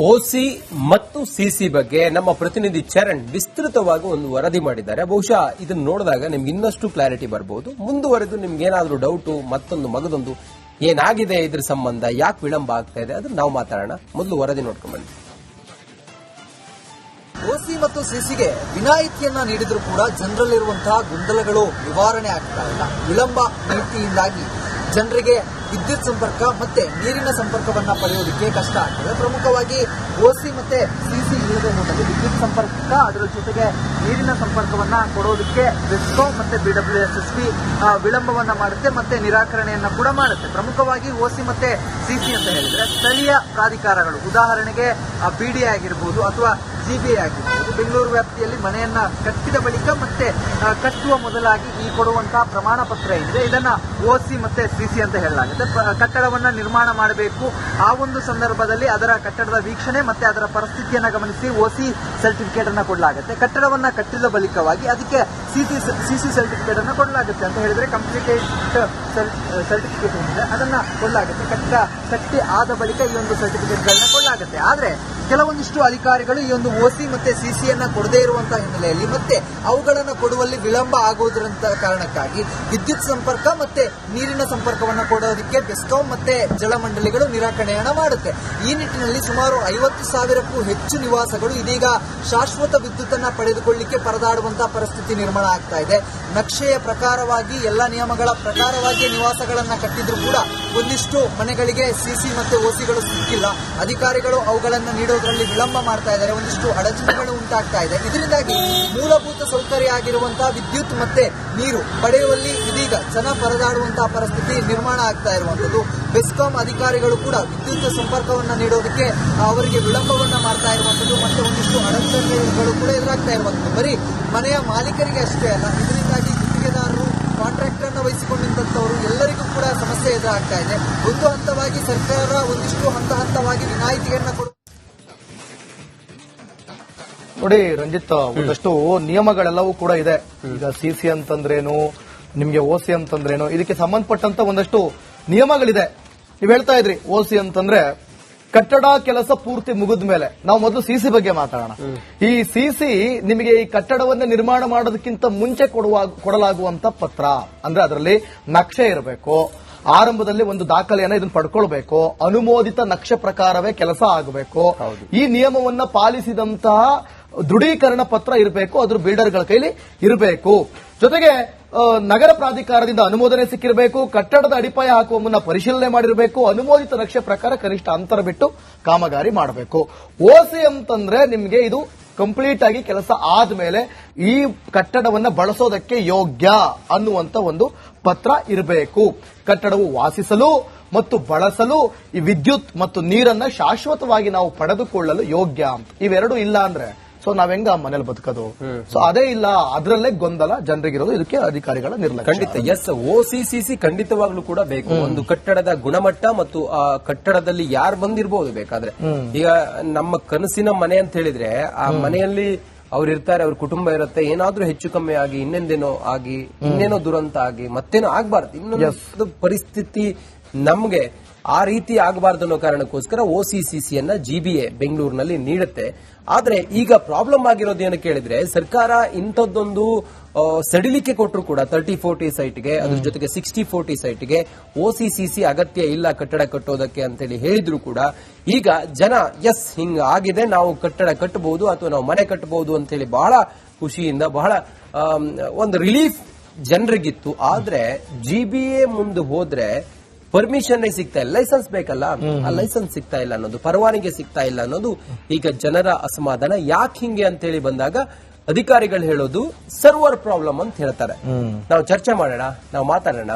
ಓಸಿ ಮತ್ತು ಸಿಸಿ ಬಗ್ಗೆ ನಮ್ಮ ಪ್ರತಿನಿಧಿ ಚರಣ್ ವಿಸ್ತೃತವಾಗಿ ಒಂದು ವರದಿ ಮಾಡಿದ್ದಾರೆ. ಬಹುಶಃ ಇದನ್ನು ನೋಡಿದಾಗ ನಿಮ್ಗೆ ಇನ್ನಷ್ಟು ಕ್ಲಾರಿಟಿ ಬರಬಹುದು. ಮುಂದುವರೆದು ನಿಮ್ಗೆ ಏನಾದ್ರೂ ಡೌಟು ಮತ್ತೊಂದು ಮಗದೊಂದು ಏನಾಗಿದೆ ಇದ್ರ ಸಂಬಂಧ, ಯಾಕೆ ವಿಳಂಬ ಆಗ್ತಾ ಇದೆ ಅದನ್ನ ನಾವು ಮಾತಾಡೋಣ. ಮೊದಲು ವರದಿ ನೋಡ್ಕೊಂಡ್ ಬನ್ನಿ. ಓಸಿ ಮತ್ತು ಸಿಸಿಗೆ ವಿನಾಯಿತಿಯನ್ನ ನೀಡಿದ್ರೂ ಕೂಡ ಜನರಲ್ಲಿರುವಂತಹ ಗೊಂದಲಗಳು ನಿವಾರಣೆ ಆಗ್ತಾ ಇಲ್ಲ. ವಿಳಂಬ ನೀತಿಯಿಂದಾಗಿ ಜನರಿಗೆ ವಿದ್ಯುತ್ ಸಂಪರ್ಕ ಮತ್ತೆ ನೀರಿನ ಸಂಪರ್ಕವನ್ನ ಪಡೆಯೋದಕ್ಕೆ ಕಷ್ಟ ಆಗ್ತದೆ. ಪ್ರಮುಖವಾಗಿ ಓಸಿ ಮತ್ತೆ ಸಿಸಿ ಇಲ್ಲದೆ ಹೋದಲ್ಲಿ ವಿದ್ಯುತ್ ಸಂಪರ್ಕ ಅದರ ಜೊತೆಗೆ ನೀರಿನ ಸಂಪರ್ಕವನ್ನ ಕೊಡೋದಕ್ಕೆ ಬೆಸ್ಕಾಂ ಮತ್ತೆ ಬಿಡಬ್ಲ್ಯೂಎಸ್ಎಸ್ಬಿ ವಿಳಂಬವನ್ನ ಮಾಡುತ್ತೆ ಮತ್ತೆ ನಿರಾಕರಣೆಯನ್ನ ಕೂಡ ಮಾಡುತ್ತೆ. ಪ್ರಮುಖವಾಗಿ ಓಸಿ ಮತ್ತೆ ಸಿಸಿ ಅಂತ ಹೇಳಿದ್ರೆ ಸ್ಥಳೀಯ ಪ್ರಾಧಿಕಾರಗಳು, ಉದಾಹರಣೆಗೆ ಬಿಡಿ ಆಗಿರ್ಬೋದು ಅಥವಾ ಜಿಬಿಎ ಆಗಿರ್ಬೋದು, ಬೆಂಗಳೂರು ವ್ಯಾಪ್ತಿಯಲ್ಲಿ ಮನೆಯನ್ನ ಕಟ್ಟಿದ ಬಳಿಕ ಮತ್ತೆ ಕಟ್ಟುವ ಮೊದಲಾಗಿ ಈ ಕೊಡುವಂತಹ ಪ್ರಮಾಣ ಪತ್ರ ಇದೆ. ಇದನ್ನ ಓಸಿ ಮತ್ತೆ ಸಿಸಿ ಅಂತ ಹೇಳಲಾಗುತ್ತೆ. ಕಟ್ಟಡವನ್ನ ನಿರ್ಮಾಣ ಮಾಡಬೇಕು. ಆ ಒಂದು ಸಂದರ್ಭದಲ್ಲಿ ಅದರ ಕಟ್ಟಡದ ವೀಕ್ಷಣೆ ಮತ್ತೆ ಅದರ ಪರಿಸ್ಥಿತಿಯನ್ನ ಗಮನಿಸಿ ಓಸಿ ಸರ್ಟಿಫಿಕೇಟ್ ಅನ್ನ ಕೊಡಲಾಗುತ್ತೆ. ಕಟ್ಟಡವನ್ನ ಕಟ್ಟಿದ ಬಳಿಕವಾಗಿ ಅದಕ್ಕೆ ಸಿಸಿ ಸರ್ಟಿಫಿಕೇಟ್ ಅನ್ನ ಕೊಡಲಾಗುತ್ತೆ. ಅಂತ ಹೇಳಿದ್ರೆ ಕಂಪ್ಲೀಟೆಡ್ ಸರ್ಟಿಫಿಕೇಟ್ ಏನಿದೆ ಅದನ್ನ ಕೊಡಲಾಗುತ್ತೆ. ಕಟ್ಟಡ ಕಟ್ಟಿ ಆದ ಬಳಿಕ ಈ ಒಂದು ಸರ್ಟಿಫಿಕೇಟ್ ಗಳನ್ನ ಕೊಡಲಾಗುತ್ತೆ. ಆದ್ರೆ ಕೆಲವೊಂದಿಷ್ಟು ಅಧಿಕಾರಿಗಳು ಈ ಒಂದು ಓಸಿ ಮತ್ತೆ ಸಿಸಿಯನ್ನ ಕೊಡದೇ ಇರುವಂತಹ ಹಿನ್ನೆಲೆಯಲ್ಲಿ ಮತ್ತೆ ಅವುಗಳನ್ನು ಕೊಡುವಲ್ಲಿ ವಿಳಂಬ ಆಗುವುದರಂತ ಕಾರಣಕ್ಕಾಗಿ ವಿದ್ಯುತ್ ಸಂಪರ್ಕ ಮತ್ತೆ ನೀರಿನ ಸಂಪರ್ಕವನ್ನು ಕೊಡೋದಕ್ಕೆ ಬೆಸ್ಕಾಂ ಮತ್ತೆ ಜಲಮಂಡಳಿಗಳು ನಿರಾಕರಣೆಯನ್ನ ಮಾಡುತ್ತೆ. ಈ ನಿಟ್ಟಿನಲ್ಲಿ ಸುಮಾರು 50,000ಕ್ಕೂ ಹೆಚ್ಚು ನಿವಾಸಗಳು ಇದೀಗ ಶಾಶ್ವತ ವಿದ್ಯುತ್ ಅನ್ನ ಪಡೆದುಕೊಳ್ಳಲಿಕ್ಕೆ ಪರದಾಡುವಂತಹ ಪರಿಸ್ಥಿತಿ ನಿರ್ಮಾಣ ಆಗ್ತಾ ಇದೆ. ನಕ್ಷೆಯ ಪ್ರಕಾರವಾಗಿ ಎಲ್ಲ ನಿಯಮಗಳ ಪ್ರಕಾರವಾಗಿ ನಿವಾಸಗಳನ್ನ ಕಟ್ಟಿದ್ರು ಕೂಡ ಒಂದಿಷ್ಟು ಮನೆಗಳಿಗೆ ಸಿಸಿ ಮತ್ತೆ ಓಸಿಗಳು ಸಿಕ್ಕಿಲ್ಲ. ಅಧಿಕಾರಿಗಳು ಅವುಗಳನ್ನು ನೀಡೋದ್ರಲ್ಲಿ ವಿಳಂಬ ಮಾಡ್ತಾ ಇದ್ದಾರೆ. ಒಂದಿಷ್ಟು ಅಡಚಣೆಗಳು ಉಂಟಾಗ್ತಾ ಇದೆ. ಇದರಿಂದಾಗಿ ಮೂಲಭೂತ ಸೌಕರ್ಯ ಆಗಿರುವಂತಹ ವಿದ್ಯುತ್ ಮತ್ತೆ ನೀರು ಪಡೆಯುವಲ್ಲಿ ಇದೀಗ ಜನ ಪರದಾಡುವಂತಹ ಪರಿಸ್ಥಿತಿ ನಿರ್ಮಾಣ ಆಗ್ತಾ ಇರುವಂತದ್ದು. ಬೆಸ್ಕಾಂ ಅಧಿಕಾರಿಗಳು ಕೂಡ ವಿದ್ಯುತ್ ಸಂಪರ್ಕವನ್ನ ನೀಡೋದಕ್ಕೆ ಅವರಿಗೆ ವಿಳಂಬವನ್ನ ಮಾಡ್ತಾ ಇರುವಂತದ್ದು ಮತ್ತೆ ಒಂದಿಷ್ಟು ಅಡಚಣೆಗಳು ಕೂಡ ಎದುರಾಗ್ತಾ ಇರುವಂತದ್ದು. ಬರೀ ಮನೆಯ ಮಾಲೀಕರಿಗೆ ಅಷ್ಟೇ ಅಲ್ಲ, ಇದರಿಂದಾಗಿ ಗುತ್ತಿಗೆದಾರರು, ಕಾಂಟ್ರಾಕ್ಟರ್ ಅನ್ನು ವಹಿಸಿಕೊಂಡಿದ್ದಂಥವರು ಎಲ್ಲರಿಗೂ ಕೂಡ ಸಮಸ್ಯೆ ಎದುರಾಗ್ತಾ ಇದೆ. ಒಂದು ಹಂತವಾಗಿ ಸರ್ಕಾರ ಒಂದಿಷ್ಟು ಹಂತವಾಗಿ ವಿನಾಯಿತಿಯನ್ನ ಕೊಡು. ನೋಡಿ ರಂಜಿತ್, ಒಂದಷ್ಟು ನಿಯಮಗಳೆಲ್ಲವೂ ಕೂಡ ಇದೆ. ಈಗ ಸಿಸಿ ಅಂತಂದ್ರೇನು, ನಿಮ್ಗೆ ಓಸಿ ಅಂತಂದ್ರೇನು, ಇದಕ್ಕೆ ಸಂಬಂಧಪಟ್ಟಂತ ಒಂದಷ್ಟು ನಿಯಮಗಳಿದೆ. ನೀವ್ ಹೇಳ್ತಾ ಇದ್ರಿ ಓಸಿ ಅಂತಂದ್ರೆ ಕಟ್ಟಡ ಕೆಲಸ ಪೂರ್ತಿ ಮುಗಿದ ಮೇಲೆ. ನಾವು ಮೊದಲು ಸಿಸಿ ಬಗ್ಗೆ ಮಾತಾಡೋಣ. ಈ ಸಿಸಿ ನಿಮಗೆ ಈ ಕಟ್ಟಡವನ್ನ ನಿರ್ಮಾಣ ಮಾಡೋದಕ್ಕಿಂತ ಮುಂಚೆ ಕೊಡಲಾಗುವಂತ ಪತ್ರ. ಅಂದ್ರೆ ಅದರಲ್ಲಿ ನಕ್ಷೆ ಇರಬೇಕು, ಆರಂಭದಲ್ಲಿ ಒಂದು ದಾಖಲೆಯನ್ನ ಇದನ್ನು ಪಡ್ಕೊಳ್ಬೇಕು, ಅನುಮೋದಿತ ನಕ್ಷೆ ಪ್ರಕಾರವೇ ಕೆಲಸ ಆಗಬೇಕು, ಈ ನಿಯಮವನ್ನ ಪಾಲಿಸಿದಂತಹ ದೃಢೀಕರಣ ಪತ್ರ ಇರಬೇಕು, ಅದ್ರ ಬಿಲ್ಡರ್ಗಳ ಕೈಲಿ ಇರಬೇಕು. ಜೊತೆಗೆ ನಗರ ಪ್ರಾಧಿಕಾರದಿಂದ ಅನುಮೋದನೆ ಸಿಕ್ಕಿರಬೇಕು, ಕಟ್ಟಡದ ಅಡಿಪಾಯ ಹಾಕುವ ಮುನ್ನ ಪರಿಶೀಲನೆ ಮಾಡಿರಬೇಕು, ಅನುಮೋದಿತ ನಕ್ಷೆ ಪ್ರಕಾರ ಕನಿಷ್ಠ ಅಂತರ ಬಿಟ್ಟು ಕಾಮಗಾರಿ ಮಾಡಬೇಕು. ಓಸಿ ಅಂತಂದ್ರೆ ನಿಮ್ಗೆ ಇದು ಕಂಪ್ಲೀಟ್ ಆಗಿ ಕೆಲಸ ಆದ್ಮೇಲೆ ಈ ಕಟ್ಟಡವನ್ನ ಬಳಸೋದಕ್ಕೆ ಯೋಗ್ಯ ಅನ್ನುವಂತ ಒಂದು ಪತ್ರ ಇರಬೇಕು. ಕಟ್ಟಡವು ವಾಸಿಸಲು ಮತ್ತು ಬಳಸಲು ಈ ವಿದ್ಯುತ್ ಮತ್ತು ನೀರನ್ನ ಶಾಶ್ವತವಾಗಿ ನಾವು ಪಡೆದುಕೊಳ್ಳಲು ಯೋಗ್ಯ ಅಂತ. ಇವೆರಡು ಇಲ್ಲ ಅಂದ್ರೆ ಸೊ ನಾವ್ ಹೆಂಗ ಮನೇಲಿ ಬದುಕೋದು? ಸೊ ಅದೇ ಇಲ್ಲ, ಅದರಲ್ಲೇ ಗೊಂದಲ ಜನರಿಗಿರೋದು. ಇದಕ್ಕೆ ಅಧಿಕಾರಿಗಳ ನಿರ್ಲಕ್ಷ್ಯ. ಖಂಡಿತ ಎಸ್, ಓಸಿಸಿಸಿ ಖಂಡಿತವಾಗ್ಲೂ ಕೂಡ ಬೇಕು. ಒಂದು ಕಟ್ಟಡದ ಗುಣಮಟ್ಟ ಮತ್ತು ಆ ಕಟ್ಟಡದಲ್ಲಿ ಯಾರು ಬಂದಿರಬಹುದು. ಬೇಕಾದ್ರೆ ಈಗ ನಮ್ಮ ಕನಸಿನ ಮನೆ ಅಂತ ಹೇಳಿದ್ರೆ ಆ ಮನೆಯಲ್ಲಿ ಅವ್ರು ಇರ್ತಾರೆ, ಅವ್ರ ಕುಟುಂಬ ಇರುತ್ತೆ. ಏನಾದ್ರೂ ಹೆಚ್ಚು ಕಮ್ಮಿ ಆಗಿ ಇನ್ನೊಂದೇನೋ ಆಗಿ ಇನ್ನೇನೋ ದುರಂತ ಆಗಿ ಮತ್ತೇನೋ ಆಗ್ಬಾರ್ದು. ಇನ್ನೊಂದು ಪರಿಸ್ಥಿತಿ ನಮ್ಗೆ ಆ ರೀತಿ ಆಗಬಾರ್ದು ಅನ್ನೋ ಕಾರಣಕ್ಕೋಸ್ಕರ ಓಸಿಸಿಸಿಯನ್ನ ಜಿಬಿಎ ಬೆಂಗಳೂರಿನಲ್ಲಿ ನೀಡುತ್ತೆ. ಆದ್ರೆ ಈಗ ಪ್ರಾಬ್ಲಮ್ ಆಗಿರೋದು ಏನು ಕೇಳಿದ್ರೆ, ಸರ್ಕಾರ ಇಂಥದ್ದೊಂದು ಸಡಿಲಿಕೆ ಕೊಟ್ಟರು ಕೂಡ 30-40 ಸೈಟ್ಗೆ, ಅದ್ರ ಜೊತೆಗೆ 60-40 ಸೈಟ್ಗೆ ಓಸಿಸಿಸಿ ಅಗತ್ಯ ಇಲ್ಲ ಕಟ್ಟಡ ಕಟ್ಟೋದಕ್ಕೆ ಅಂತೇಳಿ ಹೇಳಿದ್ರು ಕೂಡ ಈಗ ಜನ ಎಸ್ ಹಿಂಗ ಆಗಿದೆ, ನಾವು ಕಟ್ಟಡ ಕಟ್ಟಬಹುದು ಅಥವಾ ನಾವು ಮನೆ ಕಟ್ಟಬಹುದು ಅಂತ ಹೇಳಿ ಬಹಳ ಖುಷಿಯಿಂದ, ಬಹಳ ಒಂದು ರಿಲೀಫ್ ಜನರಿಗಿತ್ತು. ಆದ್ರೆ ಜಿಬಿಎ ಮುಂದೆ ಹೋದ್ರೆ ಪರ್ಮಿಷನ್ ಸಿಗ್ತಾ ಇಲ್ಲ, ಲೈಸೆನ್ಸ್ ಬೇಕಲ್ಲ, ಆ ಲೈಸೆನ್ಸ್ ಸಿಗ್ತಾ ಇಲ್ಲ ಅನ್ನೋದು, ಪರವಾನಗಿ ಸಿಗ್ತಾ ಇಲ್ಲ ಅನ್ನೋದು ಈಗ ಜನರ ಅಸಮಾಧಾನ. ಯಾಕೆ ಹಿಂಗೆ ಅಂತೇಳಿ ಬಂದಾಗ ಅಧಿಕಾರಿಗಳು ಹೇಳೋದು ಸರ್ವರ್ ಪ್ರಾಬ್ಲಮ್ ಅಂತ ಹೇಳ್ತಾರೆ. ನಾವು ಚರ್ಚೆ ಮಾಡೋಣ, ನಾವು ಮಾತಾಡೋಣ.